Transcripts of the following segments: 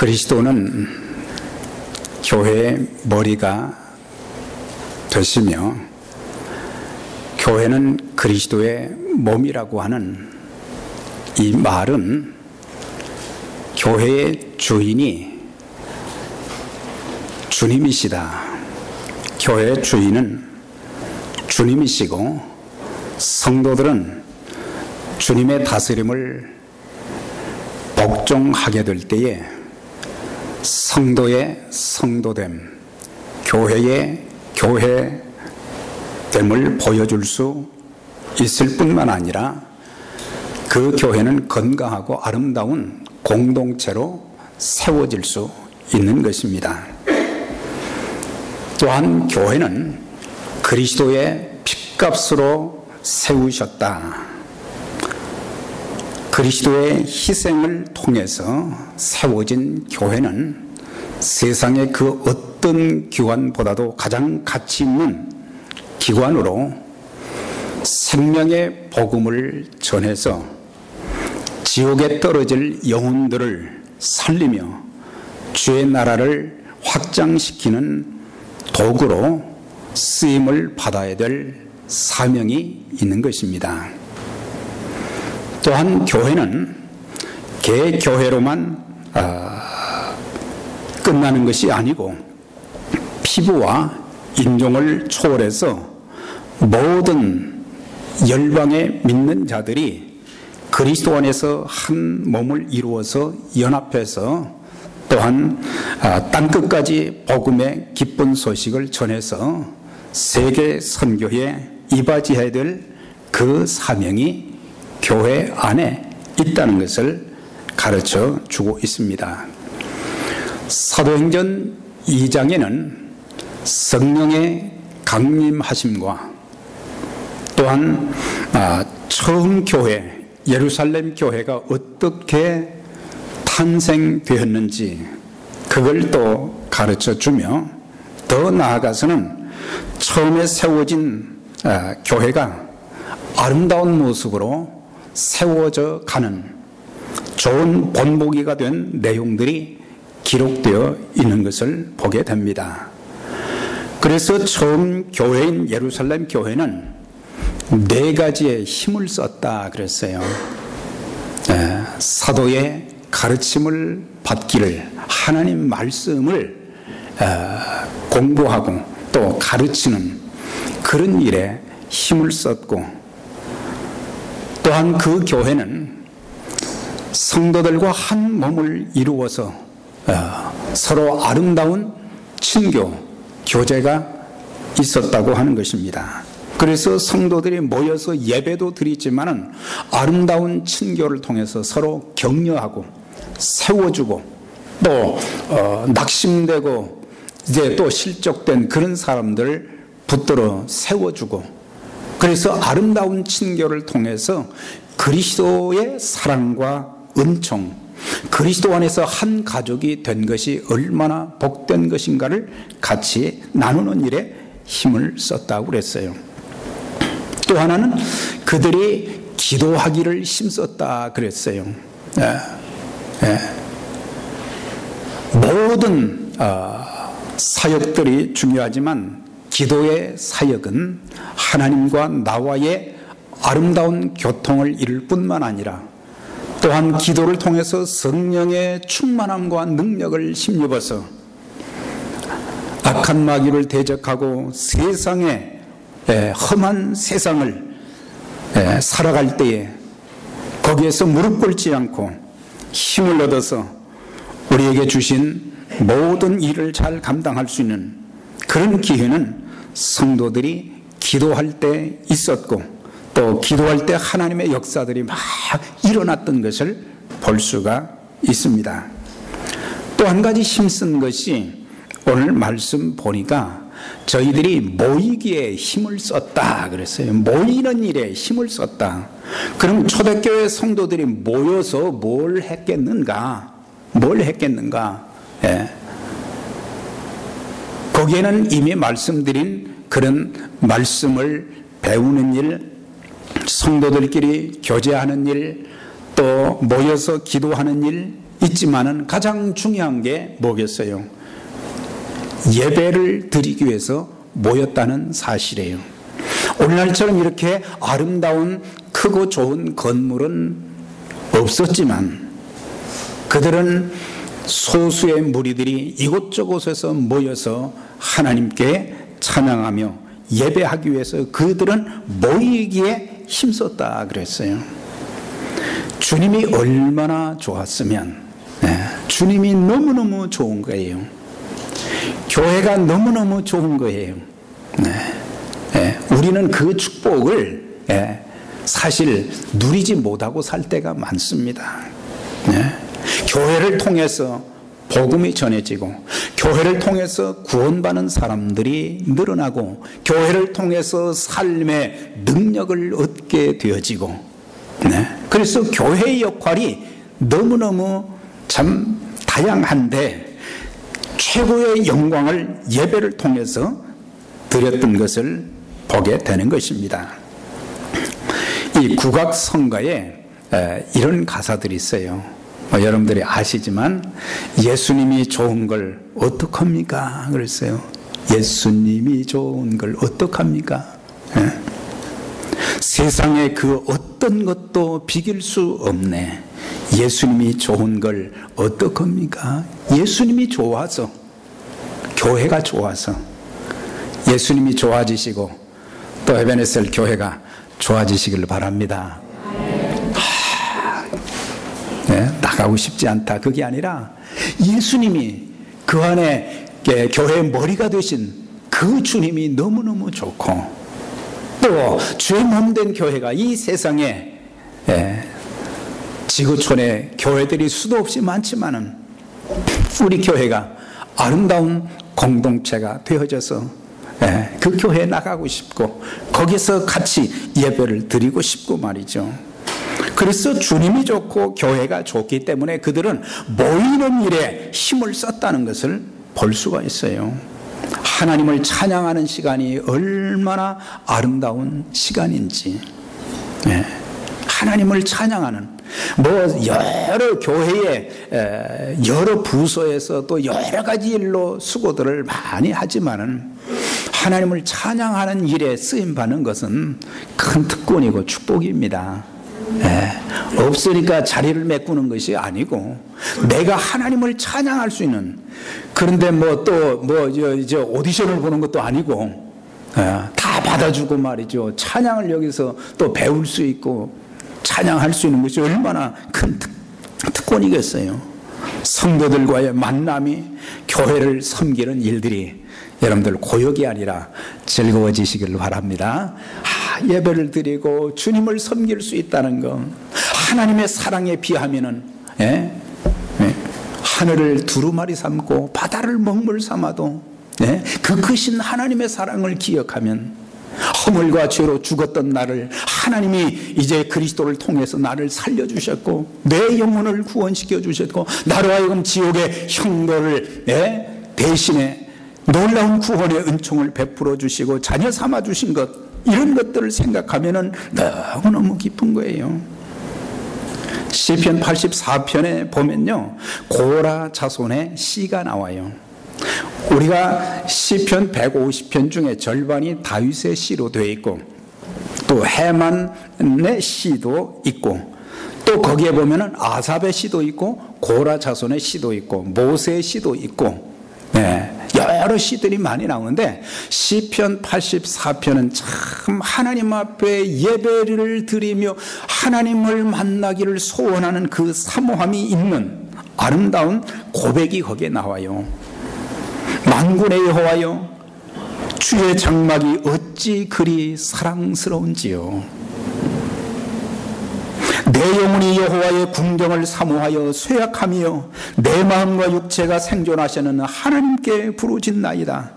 그리스도는 교회의 머리가 되시며 교회는 그리스도의 몸이라고 하는 이 말은 교회의 주인이 주님이시다. 교회의 주인은 주님이시고 성도들은 주님의 다스림을 복종하게 될 때에 성도의 성도됨, 교회의 교회됨을 보여줄 수 있을 뿐만 아니라 그 교회는 건강하고 아름다운 공동체로 세워질 수 있는 것입니다. 또한 교회는 그리스도의 핏값으로 세우셨다. 그리스도의 희생을 통해서 세워진 교회는 세상의 그 어떤 기관보다도 가장 가치 있는 기관으로 생명의 복음을 전해서 지옥에 떨어질 영혼들을 살리며 주의 나라를 확장시키는 도구로 쓰임을 받아야 될 사명이 있는 것입니다. 또한 교회는 개교회로만 끝나는 것이 아니고 피부와 인종을 초월해서 모든 열방의 믿는 자들이 그리스도 안에서 한 몸을 이루어서 연합해서 또한 땅끝까지 복음의 기쁜 소식을 전해서 세계 선교에 이바지해야 될 그 사명이 교회 안에 있다는 것을 가르쳐 주고 있습니다. 사도행전 2장에는 성령의 강림하심과 또한 처음 교회, 예루살렘 교회가 어떻게 탄생되었는지 그걸 또 가르쳐 주며 더 나아가서는 처음에 세워진 교회가 아름다운 모습으로 세워져 가는 좋은 본보기가 된 내용들이 기록되어 있는 것을 보게 됩니다. 그래서 처음 교회인 예루살렘 교회는 4가지의 힘을 썼다 그랬어요. 사도의 가르침을 받기를, 하나님 말씀을 공부하고 또 가르치는 그런 일에 힘을 썼고, 또한 그 교회는 성도들과 한 몸을 이루어서 서로 아름다운 친교, 교제가 있었다고 하는 것입니다. 그래서 성도들이 모여서 예배도 드리지만은 아름다운 친교를 통해서 서로 격려하고 세워주고 또 낙심되고 이제 또 실족된 그런 사람들을 붙들어 세워주고, 그래서 아름다운 친교를 통해서 그리스도의 사랑과 은총, 그리스도 안에서 한 가족이 된 것이 얼마나 복된 것인가를 같이 나누는 일에 힘을 썼다고 그랬어요. 또 하나는 그들이 기도하기를 힘썼다 그랬어요. 모든 사역들이 중요하지만 기도의 사역은 하나님과 나와의 아름다운 교통을 이룰 뿐만 아니라 또한 기도를 통해서 성령의 충만함과 능력을 힘입어서 악한 마귀를 대적하고 세상에 험한 세상을 살아갈 때에 거기에서 무릎 꿇지 않고 힘을 얻어서 우리에게 주신 모든 일을 잘 감당할 수 있는 그런 기회는 성도들이 기도할 때 있었고 또 기도할 때 하나님의 역사들이 막 일어났던 것을 볼 수가 있습니다. 또 한 가지 힘쓴 것이 오늘 말씀 보니까 저희들이 모이기에 힘을 썼다 그랬어요. 모이는 일에 힘을 썼다. 그럼 초대교회 성도들이 모여서 뭘 했겠는가? 거기에는 이미 말씀드린 그런 말씀을 배우는 일, 성도들끼리 교제하는 일, 또 모여서 기도하는 일, 있지만은 가장 중요한 게 뭐겠어요? 예배를 드리기 위해서 모였다는 사실이에요. 오늘날처럼 이렇게 아름다운 크고 좋은 건물은 없었지만 그들은 소수의 무리들이 이곳저곳에서 모여서 하나님께 찬양하며 예배하기 위해서 그들은 모이기에 힘썼다 그랬어요. 주님이 얼마나 좋았으면, 주님이 너무너무 좋은 거예요. 교회가 너무너무 좋은 거예요. 우리는 그 축복을 사실 누리지 못하고 살 때가 많습니다. 교회를 통해서 복음이 전해지고, 교회를 통해서 구원받는 사람들이 늘어나고, 교회를 통해서 삶의 능력을 얻게 되어지고, 그래서 교회의 역할이 너무너무 참 다양한데 최고의 영광을 예배를 통해서 드렸던 것을 보게 되는 것입니다. 이 국악성가에 이런 가사들이 있어요. 여러분들이 아시지만 예수님이 좋은 걸 어떡합니까? 그랬어요. 예수님이 좋은 걸 어떡합니까? 세상에 그 어떤 것도 비길 수 없네. 예수님이 좋은 걸 어떡합니까? 예수님이 좋아서, 교회가 좋아서, 예수님이 좋아지시고 또 에베네셀 교회가 좋아지시길 바랍니다. 나가고 싶지 않다, 그게 아니라 예수님이 그 안에 교회의 머리가 되신 그 주님이 너무너무 좋고, 또 주의 몸된 교회가 이 세상에 지구촌에 교회들이 수도 없이 많지만은 우리 교회가 아름다운 공동체가 되어져서 그 교회에 나가고 싶고 거기서 같이 예배를 드리고 싶고 말이죠. 그래서 주님이 좋고 교회가 좋기 때문에 그들은 모이는 일에 힘을 썼다는 것을 볼 수가 있어요. 하나님을 찬양하는 시간이 얼마나 아름다운 시간인지, 하나님을 찬양하는, 여러 교회의 여러 부서에서 또 여러 가지 일로 수고들을 많이 하지만은 하나님을 찬양하는 일에 쓰임받는 것은 큰 특권이고 축복입니다. 없으니까 자리를 메꾸는 것이 아니고 내가 하나님을 찬양할 수 있는, 그런데 오디션을 보는 것도 아니고 다 받아주고 말이죠. 찬양을 여기서 또 배울 수 있고 찬양할 수 있는 것이 얼마나 큰 특권이겠어요. 성도들과의 만남이, 교회를 섬기는 일들이 여러분들 고역이 아니라 즐거워지시길 바랍니다. 예배를 드리고 주님을 섬길 수 있다는 것, 하나님의 사랑에 비하면은 하늘을 두루마리 삼고 바다를 먹물 삼아도 그 크신 하나님의 사랑을 기억하면, 허물과 죄로 죽었던 나를 하나님이 이제 그리스도를 통해서 나를 살려주셨고 내 영혼을 구원시켜 주셨고 나로 하여금 지옥의 형벌을 대신에 놀라운 구원의 은총을 베풀어 주시고 자녀 삼아 주신 것, 이런 것들을 생각하면 너무너무 기쁜 거예요. 시편 84편에 보면요, 고라 자손의 시가 나와요. 우리가 시편 150편 중에 절반이 다윗의 시로 되어 있고 또 해만의 시도 있고 또 거기에 보면은 아삽의 시도 있고 고라 자손의 시도 있고 모세의 시도 있고 여러 시들이 많이 나오는데 시편 84편은 참 하나님 앞에 예배를 드리며 하나님을 만나기를 소원하는 그 사모함이 있는 아름다운 고백이 거기에 나와요. 만군의 여호와여, 주의 장막이 어찌 그리 사랑스러운지요. 내 영혼이 여호와의 궁경을 사모하여 쇠약하며 내 마음과 육체가 생존하시는 하나님께 부르짖나이다.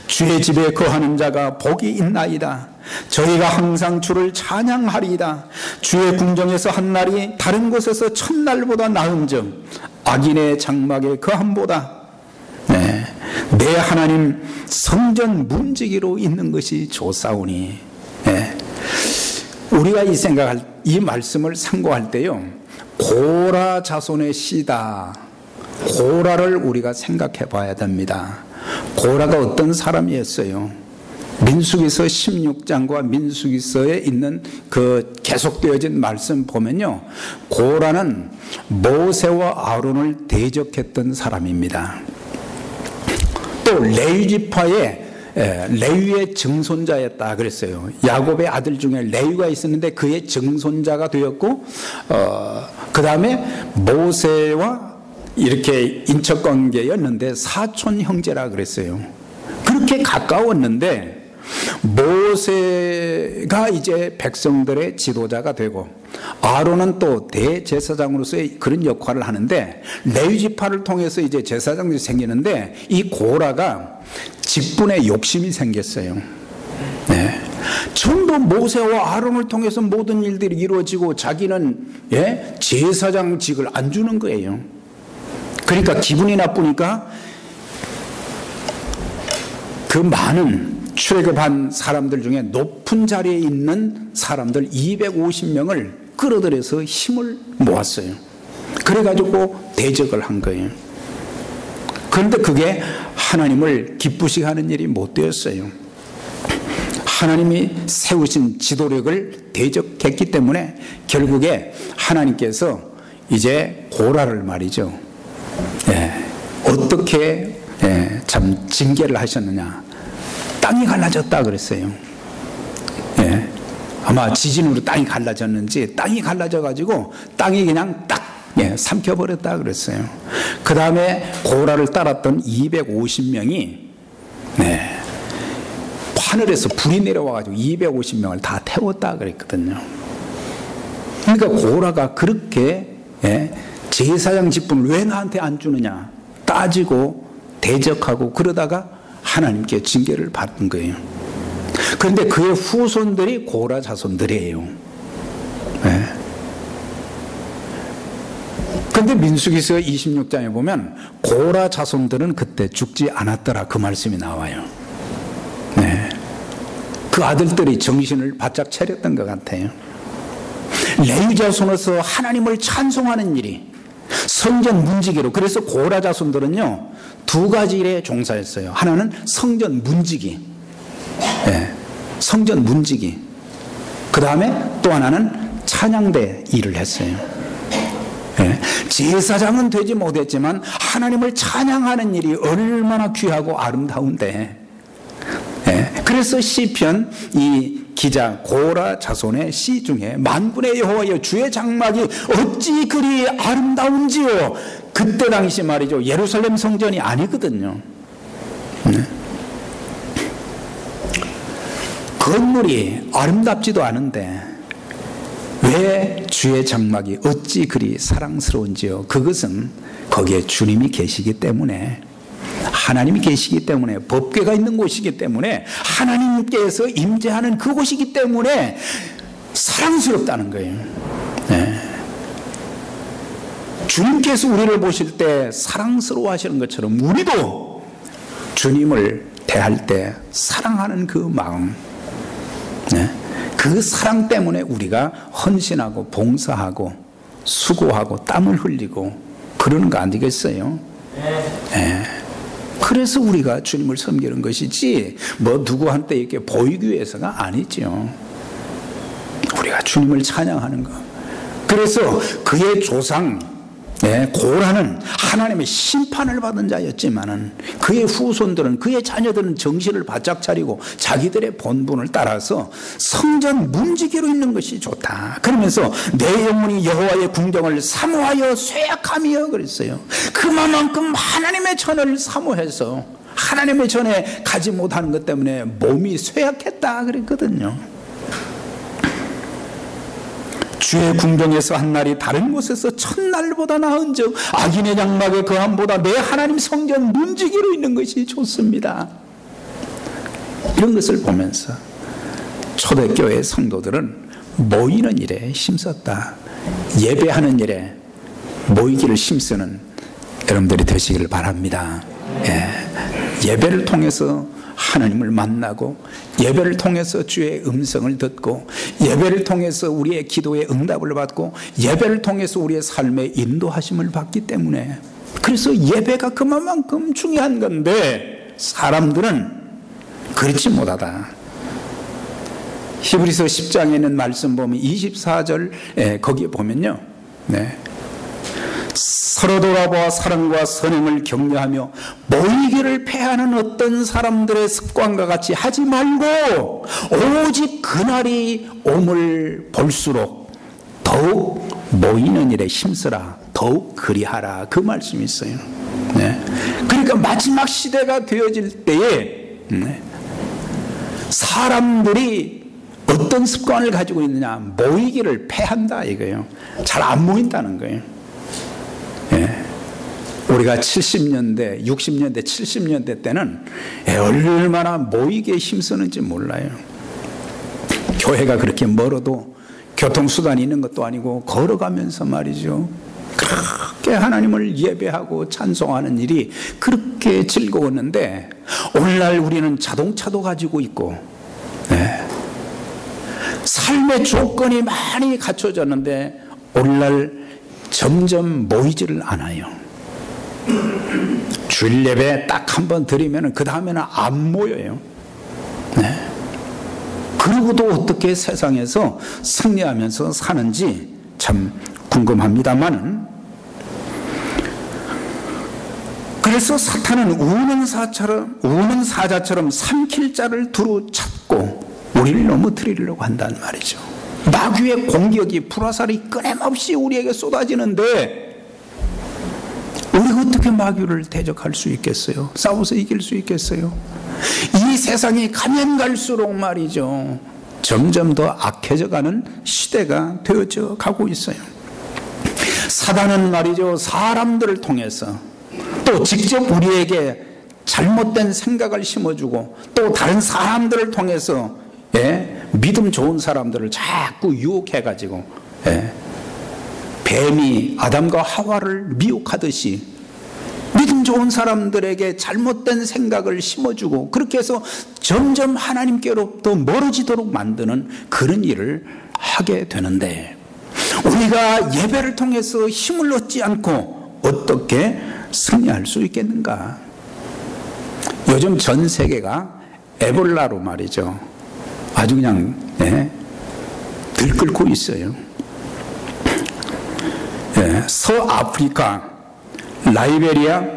주의 집에 거하는 자가 복이 있나이다. 저희가 항상 주를 찬양하리이다. 주의 궁정에서 한 날이 다른 곳에서 첫날보다 나은즉 악인의 장막에 거함보다 내 하나님 성전 문지기로 있는 것이 좋사오니. 우리가 이 말씀을 상고할 때요, 고라 자손의 시다, 고라를 우리가 생각해 봐야 됩니다. 고라가 어떤 사람이었어요? 민수기서 16장과 민수기서에 있는 그 계속되어진 말씀 보면요, 고라는 모세와 아론을 대적했던 사람입니다. 또 레위 지파의 레위의 증손자였다 그랬어요. 야곱의 아들 중에 레위가 있었는데 그의 증손자가 되었고, 그 다음에 모세와 이렇게 인척관계였는데 사촌 형제라 그랬어요. 그렇게 가까웠는데 모세가 이제 백성들의 지도자가 되고 아론은 또 대제사장으로서의 그런 역할을 하는데 레위 지파를 통해서 이제 제사장들이 생기는데 이 고라가 직분에 욕심이 생겼어요. 네. 전부 모세와 아론을 통해서 모든 일들이 이루어지고 자기는 제사장직을 안 주는 거예요. 그러니까 기분이 나쁘니까 그 많은 출애굽한 사람들 중에 높은 자리에 있는 사람들 250명을 끌어들여서 힘을 모았어요. 그래가지고 대적을 한 거예요. 그런데 그게 하나님을 기쁘시게 하는 일이 못 되었어요. 하나님이 세우신 지도력을 대적했기 때문에 결국에 하나님께서 이제 고라를 말이죠, 어떻게 참 징계를 하셨느냐. 땅이 갈라졌다 그랬어요. 아마 지진으로 땅이 갈라졌는지 땅이 갈라져가지고 땅이 그냥 딱 삼켜버렸다 그랬어요. 그 다음에 고라를 따랐던 250명이 하늘에서 불이 내려와가지고 250명을 다 태웠다 그랬거든요. 그러니까 고라가 그렇게 제사장 직분을 왜 나한테 안 주느냐 따지고 대적하고 그러다가 하나님께 징계를 받은 거예요. 그런데 그의 후손들이 고라 자손들이에요. 그런데 민수기서 26장에 보면 고라 자손들은 그때 죽지 않았더라 그 말씀이 나와요. 그 아들들이 정신을 바짝 차렸던 것 같아요. 레위 자손으로서 하나님을 찬송하는 일이 성전 문지기로, 그래서 고라 자손들은요 두 가지 일에 종사했어요. 하나는 성전 문지기, 성전 문지기. 그 다음에 또 하나는 찬양대 일을 했어요. 제사장은 되지 못했지만 하나님을 찬양하는 일이 얼마나 귀하고 아름다운데, 그래서 시편 이 기자 고라 자손의 시 중에 만군의 여호와여 주의 장막이 어찌 그리 아름다운지요. 그때 당시 말이죠, 예루살렘 성전이 아니거든요. 건물이 아름답지도 않은데 왜 주의 장막이 어찌 그리 사랑스러운지요. 그것은 거기에 주님이 계시기 때문에, 하나님이 계시기 때문에, 법궤가 있는 곳이기 때문에, 하나님께서 임재하는 그곳이기 때문에 사랑스럽다는 거예요. 주님께서 우리를 보실 때 사랑스러워 하시는 것처럼 우리도 주님을 대할 때 사랑하는 그 마음, 그 사랑 때문에 우리가 헌신하고 봉사하고 수고하고 땀을 흘리고 그러는 거 아니겠어요? 그래서 우리가 주님을 섬기는 것이지 뭐 누구한테 이렇게 보이기 위해서가 아니죠. 우리가 주님을 찬양하는 거. 그래서 그의 조상 고라는 하나님의 심판을 받은 자였지만은 그의 후손들은, 그의 자녀들은 정신을 바짝 차리고 자기들의 본분을 따라서 성전 문지기로 있는 것이 좋다. 그러면서 내 영혼이 여호와의 궁정을 사모하여 쇠약하며 그랬어요. 그만큼 하나님의 전을 사모해서 하나님의 전에 가지 못하는 것 때문에 몸이 쇠약했다 그랬거든요. 주의 궁정에서 한 날이 다른 곳에서 첫날보다 나은즉 악인의 장막의 거함보다 내 하나님 성전 문지기로 있는 것이 좋습니다. 이런 것을 보면서 초대교회 성도들은 모이는 일에 힘썼다. 예배하는 일에 모이기를 힘쓰는 여러분들이 되시기를 바랍니다. 예배를 통해서 하나님을 만나고, 예배를 통해서 주의 음성을 듣고, 예배를 통해서 우리의 기도에 응답을 받고, 예배를 통해서 우리의 삶에 인도하심을 받기 때문에 그래서 예배가 그만큼 중요한 건데 사람들은 그렇지 못하다. 히브리서 10장에 있는 말씀 보면 24절 거기에 보면요, 서로 돌아보아 사랑과 선행을 격려하며 모이기를 패하는 어떤 사람들의 습관과 같이 하지 말고 오직 그날이 옴을 볼수록 더욱 모이는 일에 힘쓰라. 더욱 그리하라. 그 말씀이 있어요. 그러니까 마지막 시대가 되어질 때에 사람들이 어떤 습관을 가지고 있느냐, 모이기를 패한다 이거예요. 잘 안 모인다는 거예요. 우리가 70년대, 60년대, 70년대 때는 얼마나 모이기에 힘쓰는지 몰라요. 교회가 그렇게 멀어도 교통수단이 있는 것도 아니고 걸어가면서 말이죠, 그렇게 하나님을 예배하고 찬송하는 일이 그렇게 즐거웠는데 오늘날 우리는 자동차도 가지고 있고 삶의 조건이 많이 갖춰졌는데 오늘날 점점 모이지를 않아요. 주일 예배 딱 한 번 드리면 그 다음에는 안 모여요. 그러고도 어떻게 세상에서 승리하면서 사는지 참 궁금합니다만은, 그래서 사탄은 우는 사자처럼 삼킬 자를 두루 찾고 우리를 넘어뜨리려고 한단 말이죠. 마귀의 공격이 불화살이 끊임없이 우리에게 쏟아지는데 우리가 어떻게 마귀를 대적할 수 있겠어요? 싸워서 이길 수 있겠어요? 이 세상이 가면 갈수록 말이죠, 점점 더 악해져가는 시대가 되어져 가고 있어요. 사단은 말이죠, 사람들을 통해서 또 직접 우리에게 잘못된 생각을 심어주고 또 다른 사람들을 통해서 믿음 좋은 사람들을 자꾸 유혹해가지고 뱀이 아담과 하와를 미혹하듯이 믿음 좋은 사람들에게 잘못된 생각을 심어주고 그렇게 해서 점점 하나님께로부터 멀어지도록 만드는 그런 일을 하게 되는데, 우리가 예배를 통해서 힘을 얻지 않고 어떻게 승리할 수 있겠는가? 요즘 전 세계가 에볼라로 말이죠, 아주 그냥 들끓고 있어요. 서아프리카, 라이베리아,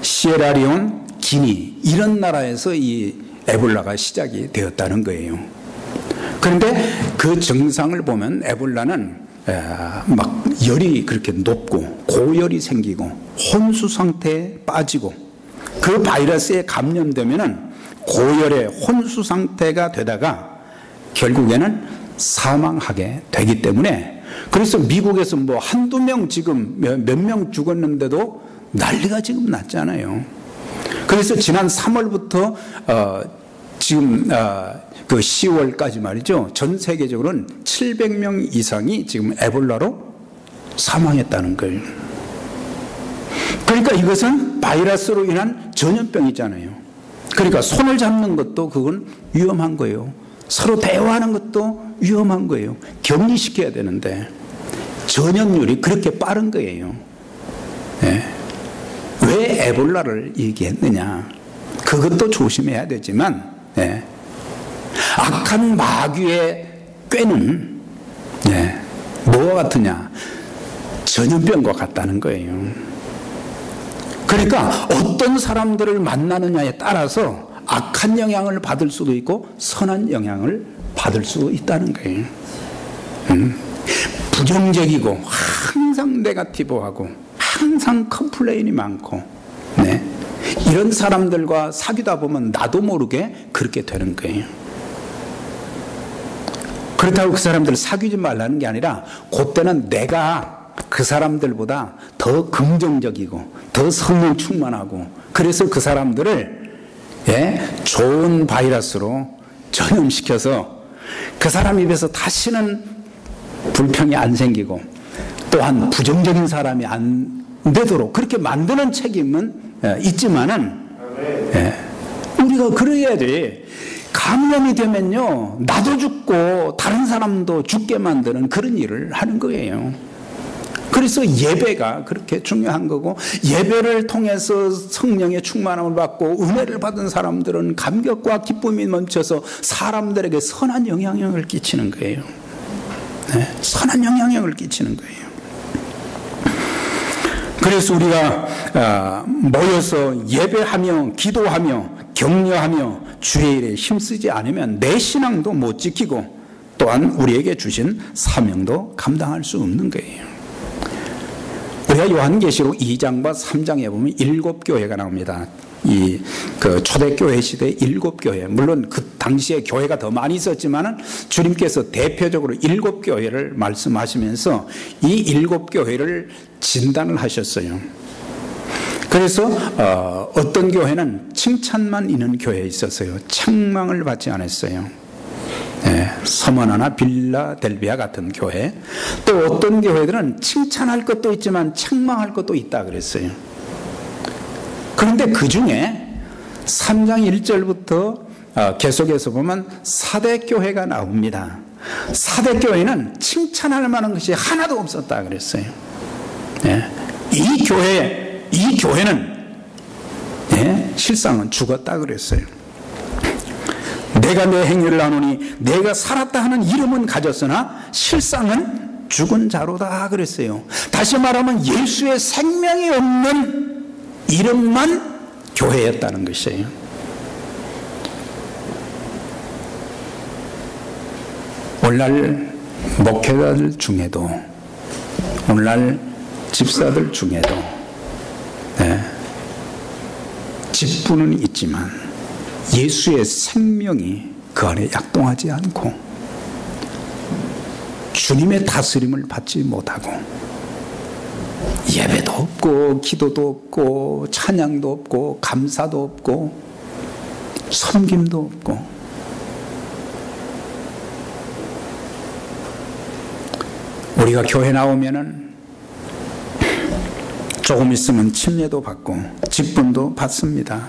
시에라리온, 기니 이런 나라에서 이 에볼라가 시작이 되었다는 거예요. 그런데 그 증상을 보면 에볼라는 막 열이 그렇게 높고 고열이 생기고 혼수 상태에 빠지고, 그 바이러스에 감염되면은 고열의 혼수 상태가 되다가 결국에는 사망하게 되기 때문에, 그래서 미국에서 뭐 한두 명 지금 몇 명 죽었는데도 난리가 지금 났잖아요. 그래서 지난 3월부터 지금 그 10월까지 말이죠, 전 세계적으로는 700명 이상이 지금 에볼라로 사망했다는 거예요. 그러니까 이것은 바이러스로 인한 전염병이잖아요. 그러니까 손을 잡는 것도 그건 위험한 거예요. 서로 대화하는 것도 위험한 거예요. 격리시켜야 되는데 전염률이 그렇게 빠른 거예요. 왜 에볼라를 얘기했느냐? 그것도 조심해야 되지만 악한 마귀의 꾀는 뭐와 같으냐? 전염병과 같다는 거예요. 그러니까 어떤 사람들을 만나느냐에 따라서 악한 영향을 받을 수도 있고 선한 영향을 받을 수도 있다는 거예요. 부정적이고 항상 네거티브하고 항상 컴플레인이 많고 이런 사람들과 사귀다 보면 나도 모르게 그렇게 되는 거예요. 그렇다고 그 사람들을 사귀지 말라는 게 아니라 그때는 내가 그 사람들보다 더 긍정적이고 더 성령 충만하고, 그래서 그 사람들을 좋은 바이러스로 전염시켜서 그 사람 입에서 다시는 불평이 안 생기고 또한 부정적인 사람이 안 되도록 그렇게 만드는 책임은 있지만은 우리가 그래야지, 감염이 되면요 나도 죽고 다른 사람도 죽게 만드는 그런 일을 하는 거예요. 그래서 예배가 그렇게 중요한 거고, 예배를 통해서 성령의 충만함을 받고 은혜를 받은 사람들은 감격과 기쁨이 넘쳐서 사람들에게 선한 영향력을 끼치는 거예요. 네, 선한 영향력을 끼치는 거예요. 그래서 우리가 모여서 예배하며 기도하며 격려하며 주의 일에 힘쓰지 않으면 내 신앙도 못 지키고 또한 우리에게 주신 사명도 감당할 수 없는 거예요. 우리가 요한계시록 2장과 3장에 보면 7교회가 나옵니다. 그 초대교회 시대 7교회, 물론 그 당시에 교회가 더 많이 있었지만은 주님께서 대표적으로 7교회를 말씀하시면서 이 7교회를 진단을 하셨어요. 그래서 어떤 교회는 칭찬만 있는 교회에 있었어요. 책망을 받지 않았어요. 네, 서머나나 빌라델비아 같은 교회. 또 어떤 교회들은 칭찬할 것도 있지만 책망할 것도 있다 그랬어요. 그런데 그 중에 3장 1절부터 계속해서 보면 사대교회가 나옵니다. 사대교회는 칭찬할 만한 것이 하나도 없었다 그랬어요. 네. 이 교회는 네, 실상은 죽었다 그랬어요. 내가 내 행위를 아노니 내가 살았다 하는 이름은 가졌으나 실상은 죽은 자로다 그랬어요. 다시 말하면 예수의 생명이 없는 이름만 교회였다는 것이에요. 오늘날 목회자들 중에도, 오늘날 집사들 중에도 네, 직분은 있지만 예수의 생명이 그 안에 약동하지 않고 주님의 다스림을 받지 못하고 예배도 없고 기도도 없고 찬양도 없고 감사도 없고 섬김도 없고, 우리가 교회 나오면은 조금 있으면 침례도 받고 직분도 받습니다.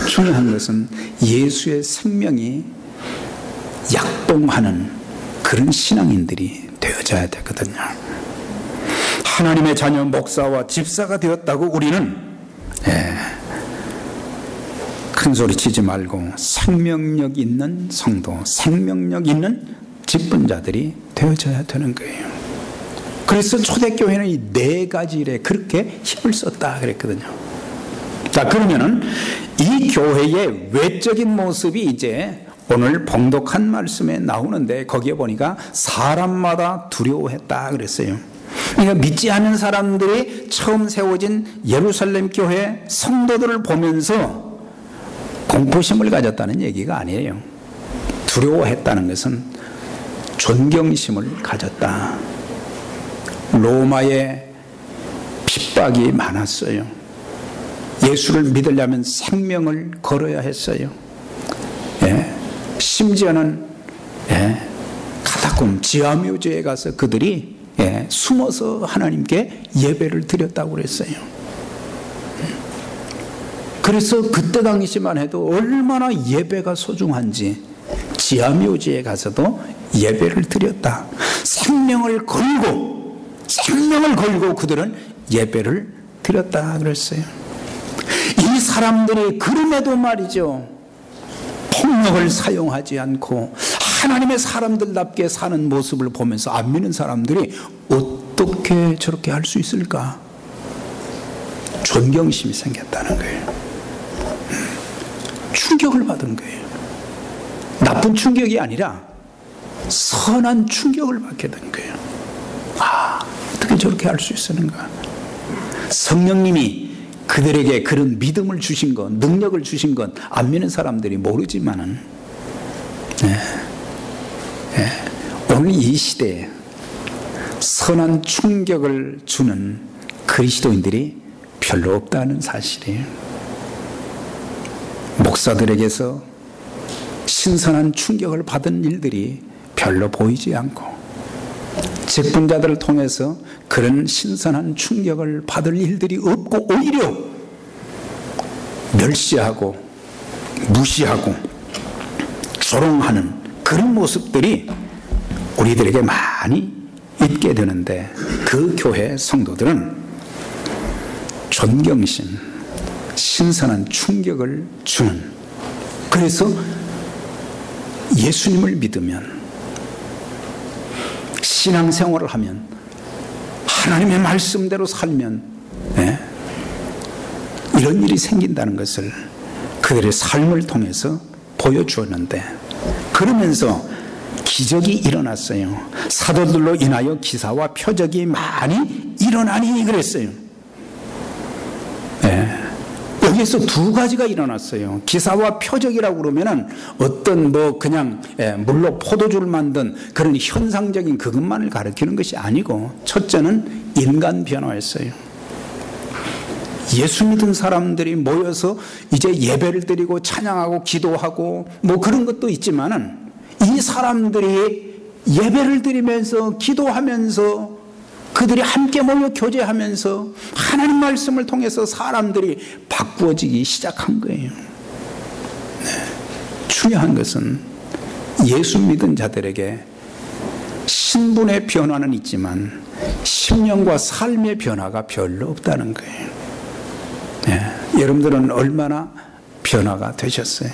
중요한 것은 예수의 생명이 약동하는 그런 신앙인들이 되어져야 되거든요. 하나님의 자녀 목사와 집사가 되었다고 우리는 큰 소리 치지 말고 생명력 있는 성도, 생명력 있는 직분자들이 되어져야 되는 거예요. 그래서 초대교회는 이 4가지 일에 그렇게 힘을 썼다 그랬거든요. 자, 그러면은 이 교회의 외적인 모습이 이제 오늘 봉독한 말씀에 나오는데, 거기에 보니까 사람마다 두려워했다 그랬어요. 그러니까 믿지 않는 사람들이 처음 세워진 예루살렘 교회 성도들을 보면서 공포심을 가졌다는 얘기가 아니에요. 두려워했다는 것은 존경심을 가졌다. 로마의 핍박이 많았어요. 예수를 믿으려면 생명을 걸어야 했어요. 심지어는 카타콤 지하묘지에 가서 그들이 숨어서 하나님께 예배를 드렸다고 그랬어요. 그래서 그때 당시만 해도 얼마나 예배가 소중한지 지하묘지에 가서도 예배를 드렸다. 생명을 걸고 그들은 예배를 드렸다 그랬어요. 이 사람들이 그럼에도 말이죠, 폭력을 사용하지 않고 하나님의 사람들답게 사는 모습을 보면서 안 믿는 사람들이 어떻게 저렇게 할 수 있을까? 존경심이 생겼다는 거예요. 충격을 받은 거예요. 나쁜 충격이 아니라 선한 충격을 받게 된 거예요. 어떻게 저렇게 할 수 있었는가? 성령님이 그들에게 그런 믿음을 주신 것, 능력을 주신 것 안 믿는 사람들이 모르지만은 오늘 이 시대에 선한 충격을 주는 그리스도인들이 별로 없다는 사실이에요. 목사들에게서 신선한 충격을 받은 일들이 별로 보이지 않고, 직분자들을 통해서 그런 신선한 충격을 받을 일들이 없고 오히려 멸시하고 무시하고 조롱하는 그런 모습들이 우리들에게 많이 있게 되는데 그 교회 성도들은 존경심, 신선한 충격을 주는, 그래서 예수님을 믿으면, 신앙생활을 하면, 하나님의 말씀대로 살면 이런 일이 생긴다는 것을 그들의 삶을 통해서 보여주었는데, 그러면서 기적이 일어났어요. 사도들로 인하여 기사와 표적이 많이 일어나니 그랬어요. 여기에서 두 가지가 일어났어요. 기사와 표적이라고 그러면은 어떤 그냥 물로 포도주를 만든 그런 현상적인 그것만을 가리키는 것이 아니고, 첫째는 인간 변화였어요. 예수 믿은 사람들이 모여서 이제 예배를 드리고 찬양하고 기도하고 그런 것도 있지만은, 이 사람들이 예배를 드리면서 기도하면서 그들이 함께 모여 교제하면서 하나님 말씀을 통해서 사람들이 바꾸어지기 시작한 거예요. 중요한 것은 예수 믿은 자들에게 신분의 변화는 있지만 심령과 삶의 변화가 별로 없다는 거예요. 여러분들은 얼마나 변화가 되셨어요?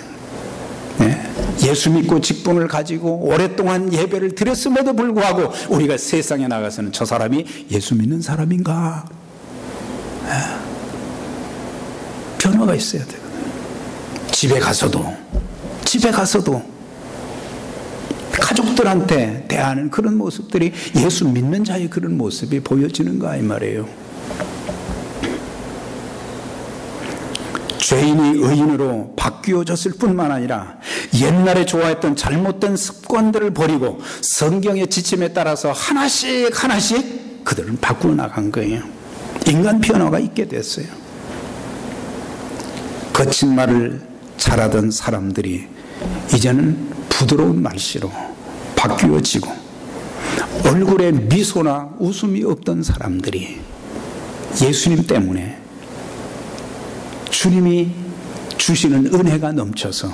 예수 믿고 직분을 가지고 오랫동안 예배를 드렸음에도 불구하고 우리가 세상에 나가서는 저 사람이 예수 믿는 사람인가? 변화가 있어야 되거든요. 집에 가서도 가족들한테 대하는 그런 모습들이 예수 믿는 자의 그런 모습이 보여지는가 이 말이에요. 죄인이 의인으로 바뀌어졌을 뿐만 아니라 옛날에 좋아했던 잘못된 습관들을 버리고 성경의 지침에 따라서 하나씩 그들은 바꾸어 나간 거예요. 인간 변화가 있게 됐어요. 거친 말을 잘하던 사람들이 이제는 부드러운 말씨로 바뀌어지고, 얼굴에 미소나 웃음이 없던 사람들이 예수님 때문에 주님이 주시는 은혜가 넘쳐서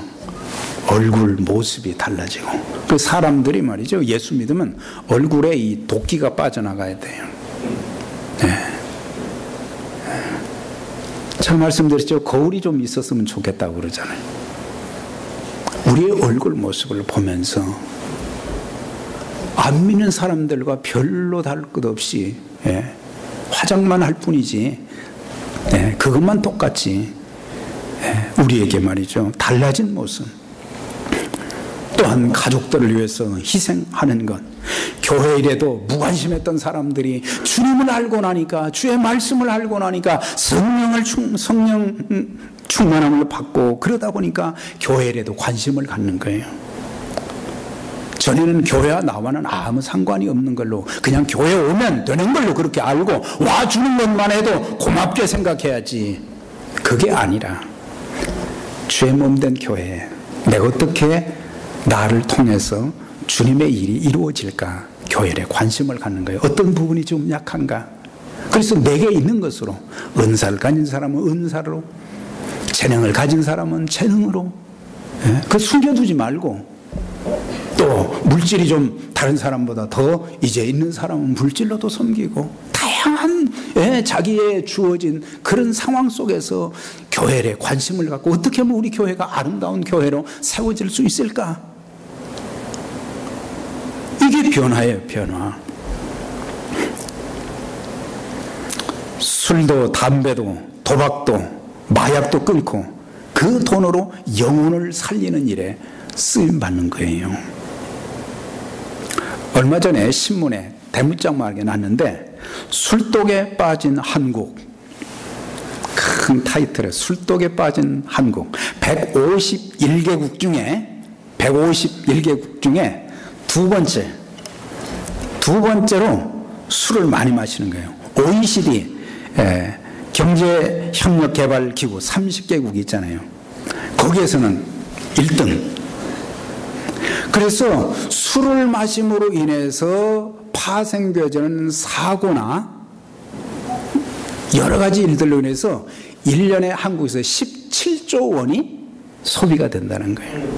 얼굴 모습이 달라지고, 그 사람들이 말이죠, 예수 믿으면 얼굴에 이 도끼가 빠져나가야 돼요. 제가 말씀드렸죠. 거울이 좀 있었으면 좋겠다고 그러잖아요. 우리의 얼굴 모습을 보면서 안 믿는 사람들과 별로 다를 것 없이 화장만 할 뿐이지 그것만 똑같이 우리에게 말이죠, 달라진 모습, 또한 가족들을 위해서 희생하는 것, 교회 일에도 무관심했던 사람들이 주님을 알고 나니까, 주의 말씀을 알고 나니까 성령 충만함을 받고, 그러다 보니까 교회 일에도 관심을 갖는 거예요. 전에는 교회와 나와는 아무 상관이 없는 걸로, 그냥 교회 오면 되는 걸로 그렇게 알고 와주는 것만 해도 고맙게 생각해야지, 그게 아니라 주의 몸된 교회에 내가 어떻게 나를 통해서 주님의 일이 이루어질까, 교회에 관심을 갖는 거예요. 어떤 부분이 좀 약한가, 그래서 내게 있는 것으로, 은사를 가진 사람은 은사로, 재능을 가진 사람은 재능으로, 그거 숨겨두지 말고, 또 물질이 좀 다른 사람보다 더 이제 있는 사람은 물질로도 섬기고, 다양한 자기의 주어진 그런 상황 속에서 교회에 관심을 갖고 어떻게 하면 우리 교회가 아름다운 교회로 세워질 수 있을까? 이게 변화예요, 변화. 술도 담배도 도박도 마약도 끊고 그 돈으로 영혼을 살리는 일에 쓰임받는 거예요. 얼마 전에 신문에 대문짝만하게 났는데, 술독에 빠진 한국, 큰 타이틀에 술독에 빠진 한국, 151개국 중에 두 번째로 술을 많이 마시는 거예요. OECD 경제협력개발기구 30개국이 있잖아요. 거기에서는 1등. 그래서 술을 마심으로 인해서 파생되어지는 사고나 여러 가지 일들로 인해서 1년에 한국에서 17조 원이 소비가 된다는 거예요.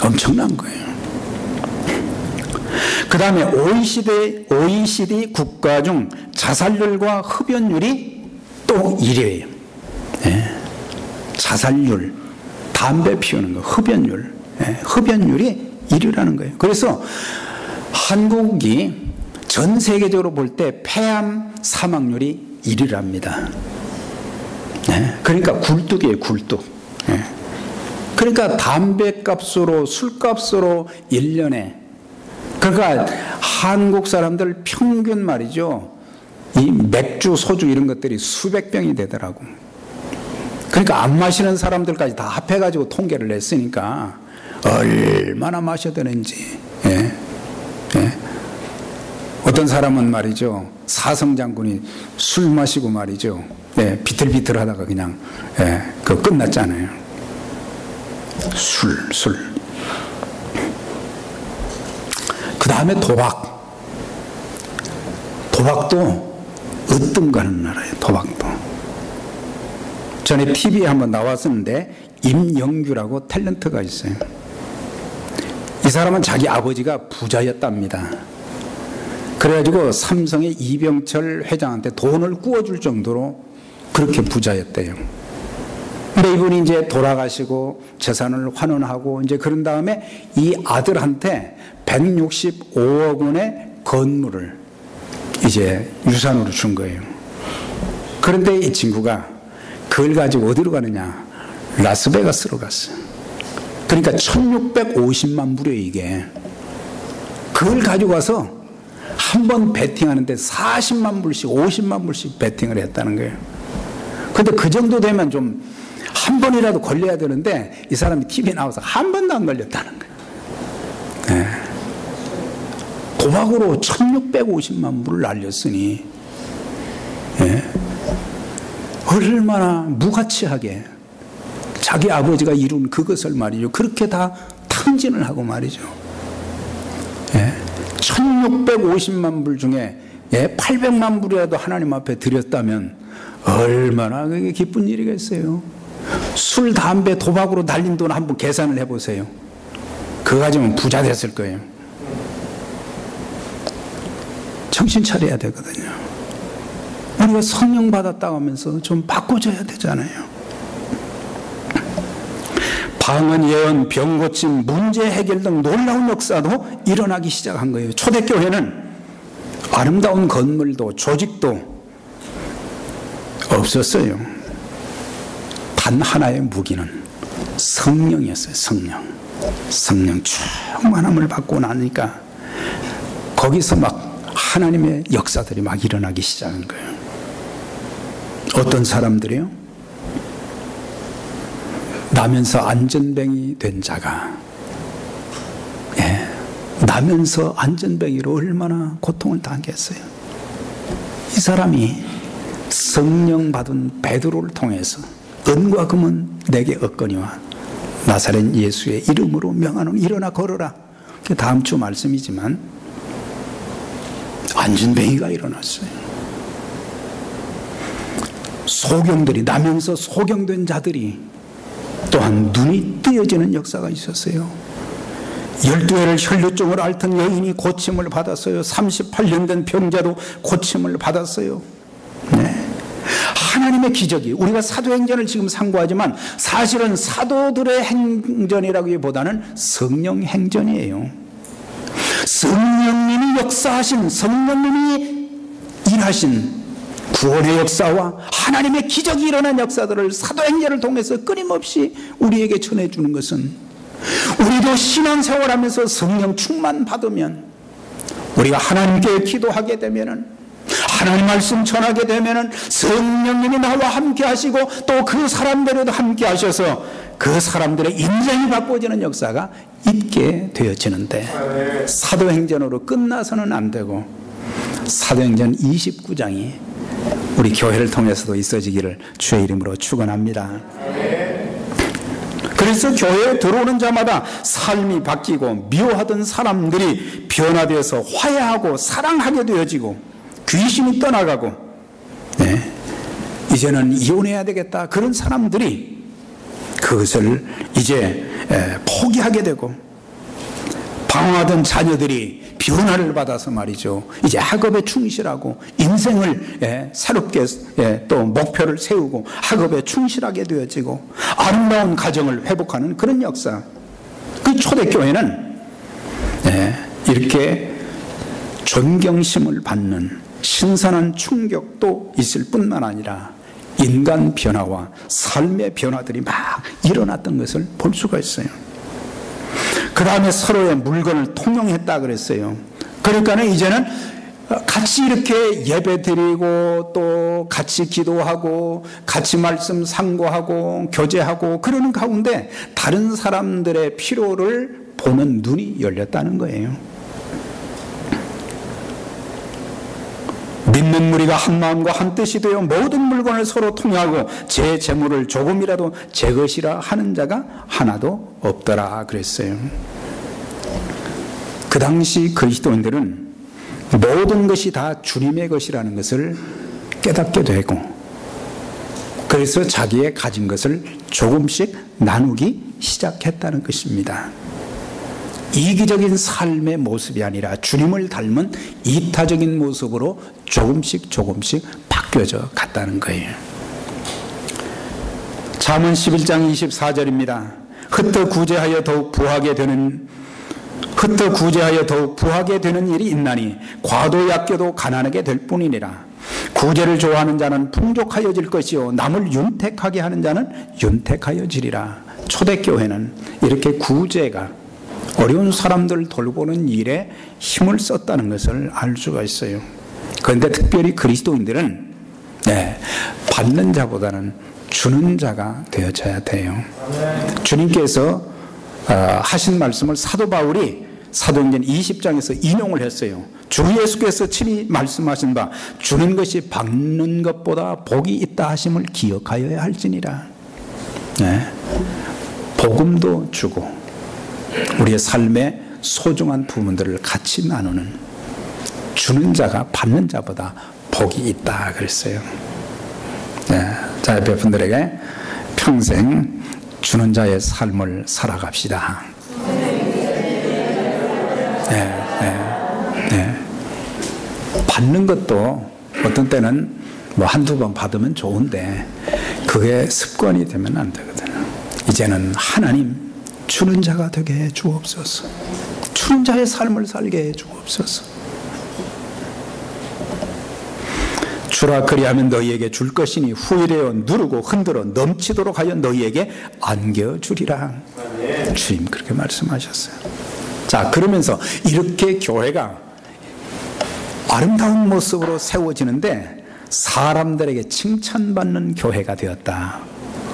엄청난 거예요. 그 다음에 OECD 국가 중 자살률과 흡연율이 또 1위예요. 자살률, 담배 피우는 거, 흡연율, 흡연율이 1위라는 거예요. 그래서 한국이 전 세계적으로 볼 때 폐암 사망률이 1위랍니다. 그러니까 굴뚝이에요, 굴뚝. 그러니까 담배값으로, 술값으로 1년에, 그러니까 한국 사람들 평균 말이죠, 이 맥주, 소주 이런 것들이 수백 병이 되더라고. 그러니까 안 마시는 사람들까지 다 합해가지고 통계를 냈으니까 얼마나 마셔야 되는지. 어떤 사람은 말이죠, 사성장군이 술 마시고 말이죠, 비틀비틀 하다가 그냥 그거 끝났잖아요. 술. 그 다음에 도박도 으뜸 가는 나라예요. 도박도. 전에 TV에 한번 나왔었는데 임영규라고 탤런트가 있어요. 이 사람은 자기 아버지가 부자였답니다. 그래가지고 삼성의 이병철 회장한테 돈을 구워줄 정도로 그렇게 부자였대요. 근데 이분이 이제 돌아가시고 재산을 환원하고 이제 그런 다음에 이 아들한테 165억 원의 건물을 이제 유산으로 준 거예요. 그런데 이 친구가 그걸 가지고 어디로 가느냐? 라스베가스로 갔어요. 그러니까 1650만 불이에요, 이게. 그걸 가지고 가서 한 번 베팅하는데 40만 불씩, 50만 불씩 베팅을 했다는 거예요. 근데 그 정도 되면 좀 한 번이라도 걸려야 되는데 이 사람이 TV에 나와서 한 번도 안 걸렸다는 거예요. 도박으로 1650만 불을 날렸으니 얼마나 무가치하게 자기 아버지가 이룬 그것을 말이죠, 그렇게 다 탕진을 하고 말이죠. 1650만 불 중에 800만 불이라도 하나님 앞에 드렸다면 얼마나 그게 기쁜 일이겠어요. 술, 담배, 도박으로 날린 돈 한번 계산을 해보세요. 그거 가지면 부자 됐을 거예요. 정신 차려야 되거든요. 우리가 성령 받았다고 하면서 좀 바꿔줘야 되잖아요. 방언, 예언, 병 고침, 문제 해결 등 놀라운 역사도 일어나기 시작한 거예요. 초대교회는 아름다운 건물도 조직도 없었어요. 단 하나의 무기는 성령이었어요. 성령 충만함을 받고 나니까 거기서 막 하나님의 역사들이 막 일어나기 시작한 거예요. 어떤 사람들이요? 나면서 안전뱅이 된 자가, 나면서 안전뱅이로 얼마나 고통을 당했어요. 이 사람이 성령 받은 베드로를 통해서 은과 금은 내게 없거니와 나사렛 예수의 이름으로 명하노니 일어나 걸어라. 그 다음 주 말씀이지만 안전뱅이가 일어났어요. 소경들이, 나면서 소경된 자들이 또한 눈이 뜨여지는 역사가 있었어요. 12회를 혈류증을 앓던 여인이 고침을 받았어요. 38년 된 병자도 고침을 받았어요. 하나님의 기적이, 우리가 사도행전을 지금 상고하지만 사실은 사도들의 행전이라기보다는 성령 행전이에요. 성령님이 역사하신, 성령님이 일하신 구원의 역사와 하나님의 기적이 일어난 역사들을 사도행전을 통해서 끊임없이 우리에게 전해주는 것은, 우리도 신앙생활하면서 성령 충만 받으면, 우리가 하나님께 기도하게 되면은, 하나님 말씀 전하게 되면은 성령님이 나와 함께 하시고 또 그 사람들에도 함께 하셔서 그 사람들의 인생이 바꿔지는 역사가 있게 되어지는데, 사도행전으로 끝나서는 안 되고 사도행전 29장이 우리 교회를 통해서도 있어지기를 주의 이름으로 축원합니다. 그래서 교회에 들어오는 자마다 삶이 바뀌고 미워하던 사람들이 변화되어서 화해하고 사랑하게 되어지고 귀신이 떠나가고, 이제는 이혼해야 되겠다, 그런 사람들이 그것을 이제 포기하게 되고, 방황하던 자녀들이 변화를 받아서 말이죠. 이제 학업에 충실하고 인생을 새롭게 또 목표를 세우고 학업에 충실하게 되어지고 아름다운 가정을 회복하는 그런 역사. 그 초대교회는 이렇게 존경심을 받는 신선한 충격도 있을 뿐만 아니라 인간 변화와 삶의 변화들이 막 일어났던 것을 볼 수가 있어요. 그 다음에 서로의 물건을 통용했다 그랬어요. 그러니까는 이제는 같이 이렇게 예배 드리고 또 같이 기도하고 같이 말씀 상고하고 교제하고 그러는 가운데 다른 사람들의 필요를 보는 눈이 열렸다는 거예요. 믿는 무리가 한 마음과 한 뜻이 되어 모든 물건을 서로 통용하고 제 재물을 조금이라도 제 것이라 하는 자가 하나도 없더라 그랬어요. 그 당시 그리스도인들은 모든 것이 다 주님의 것이라는 것을 깨닫게 되고 그래서 자기의 가진 것을 조금씩 나누기 시작했다는 것입니다. 이기적인 삶의 모습이 아니라 주님을 닮은 이타적인 모습으로 조금씩 바뀌어져 갔다는 거예요. 잠언 11장 24절입니다. 흩어 구제하여 더욱 부하게 되는 일이 있나니 과도 약겨도 가난하게 될 뿐이니라. 구제를 좋아하는 자는 풍족하여질 것이요 남을 윤택하게 하는 자는 윤택하여지리라. 초대교회는 이렇게 구제가 어려운 사람들 돌보는 일에 힘을 썼다는 것을 알 수가 있어요. 그런데 특별히 그리스도인들은 받는 자보다는 주는 자가 되어져야 돼요. 주님께서 하신 말씀을 사도 바울이 사도행전 20장에서 인용을 했어요. 주 예수께서 친히 말씀하신 바 주는 것이 받는 것보다 복이 있다 하심을 기억하여야 할지니라. 복음도 주고 우리의 삶의 소중한 부분들을 같이 나누는 주는 자가 받는 자보다 복이 있다 그랬어요. 자, 옆에 분들에게 평생 주는 자의 삶을 살아갑시다. 받는 것도 어떤 때는 뭐 한두 번 받으면 좋은데 그게 습관이 되면 안 되거든요. 이제는 하나님 주는 자가 되게 해 주옵소서. 주는 자의 삶을 살게 해 주옵소서. 주라 그리하면 너희에게 줄 것이니 후일에어 누르고 흔들어 넘치도록 하여 너희에게 안겨주리라. 주님 그렇게 말씀하셨어요. 자, 그러면서 이렇게 교회가 아름다운 모습으로 세워지는데 사람들에게 칭찬받는 교회가 되었다.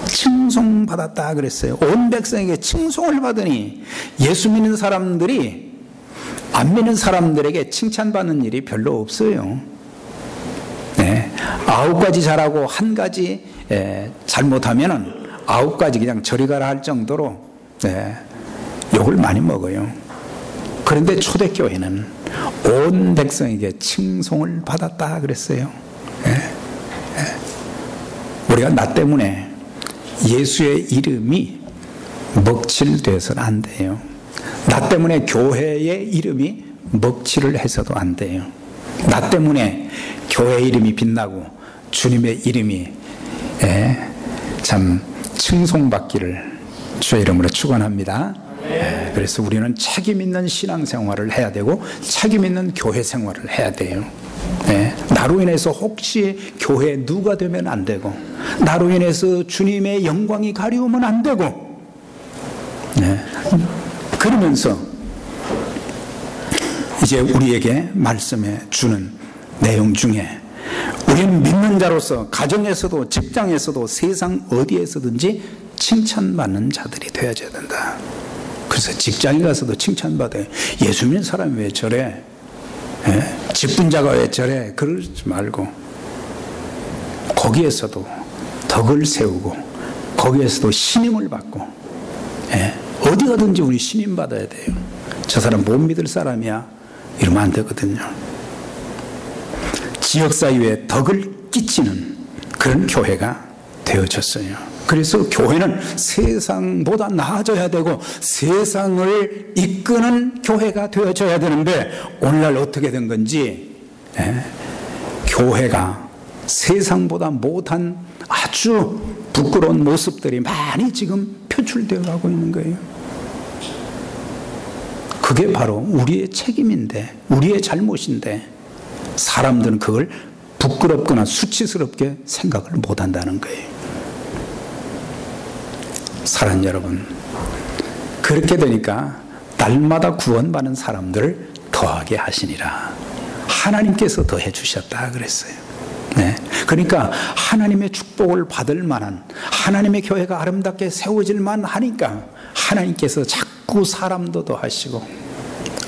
칭송받았다 그랬어요. 온 백성에게 칭송을 받으니 예수 믿는 사람들이 안 믿는 사람들에게 칭찬받는 일이 별로 없어요. 9가지 잘하고 1가지 잘못하면 9가지 그냥 저리 가라 할 정도로 욕을 많이 먹어요. 그런데 초대교회는 온 백성에게 칭송을 받았다 그랬어요. 우리가 나 때문에 예수의 이름이 먹칠돼서는 안 돼요. 나 때문에 교회의 이름이 먹칠을 해서도 안 돼요. 나 때문에 교회 이름이 빛나고 주님의 이름이 참 칭송받기를 주의 이름으로 축원합니다. 그래서 우리는 책임 있는 신앙생활을 해야 되고 책임 있는 교회 생활을 해야 돼요. 나로 인해서 혹시 교회 누가 되면 안 되고 나로 인해서 주님의 영광이 가려우면 안 되고 그러면서 이제 우리에게 말씀해 주는 내용 중에 우리는 믿는 자로서 가정에서도 직장에서도 세상 어디에서든지 칭찬받는 자들이 되어야 된다. 그래서 직장에 가서도 칭찬받아요. 예수 믿는 사람이 왜 저래? 직분자가 왜 저래? 그러지 말고 거기에서도 덕을 세우고 거기에서도 신임을 받고 어디 가든지 우리 신임 받아야 돼요. 저 사람 못 믿을 사람이야 이러면 안 되거든요. 지역사회에 덕을 끼치는 그런 교회가 되어졌어요. 그래서 교회는 세상보다 나아져야 되고 세상을 이끄는 교회가 되어져야 되는데 오늘날 어떻게 된 건지 교회가 세상보다 못한 아주 부끄러운 모습들이 많이 지금 표출되어 가고 있는 거예요. 그게 바로 우리의 책임인데, 우리의 잘못인데 사람들은 그걸 부끄럽거나 수치스럽게 생각을 못 한다는 거예요. 사랑하는 여러분, 그렇게 되니까 날마다 구원받는 사람들을 더하게 하시니라. 하나님께서 더해 주셨다 그랬어요. 네. 그러니까 하나님의 축복을 받을 만한, 하나님의 교회가 아름답게 세워질 만하니까 하나님께서 자꾸 사람도 더하시고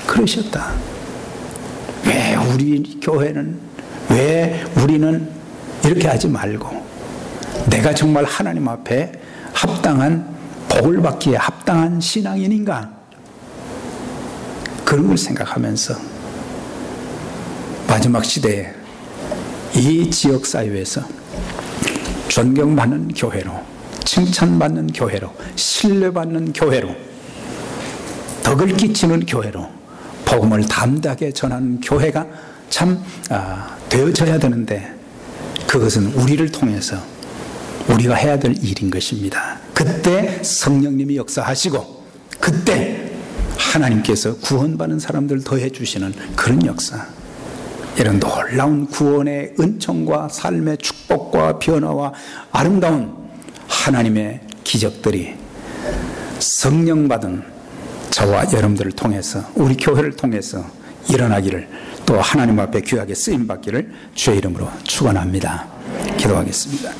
그러셨다. 왜 우리 교회는, 왜 우리는 이렇게 하지 말고 내가 정말 하나님 앞에 합당한, 복을 받기에 합당한 신앙인인가, 그런 걸 생각하면서 마지막 시대에 이 지역사회에서 존경받는 교회로, 칭찬받는 교회로, 신뢰받는 교회로, 덕을 끼치는 교회로 복음을 담대하게 전하는 교회가 참 되어져야 되는데 그것은 우리를 통해서 우리가 해야 될 일인 것입니다. 그때 성령님이 역사하시고 그때 하나님께서 구원받는 사람들 더해 주시는 그런 역사, 이런 놀라운 구원의 은총과 삶의 축복과 변화와 아름다운 하나님의 기적들이 성령 받은 저와 여러분들을 통해서, 우리 교회를 통해서 일어나기를, 또 하나님 앞에 귀하게 쓰임받기를 주의 이름으로 축원합니다. 기도하겠습니다.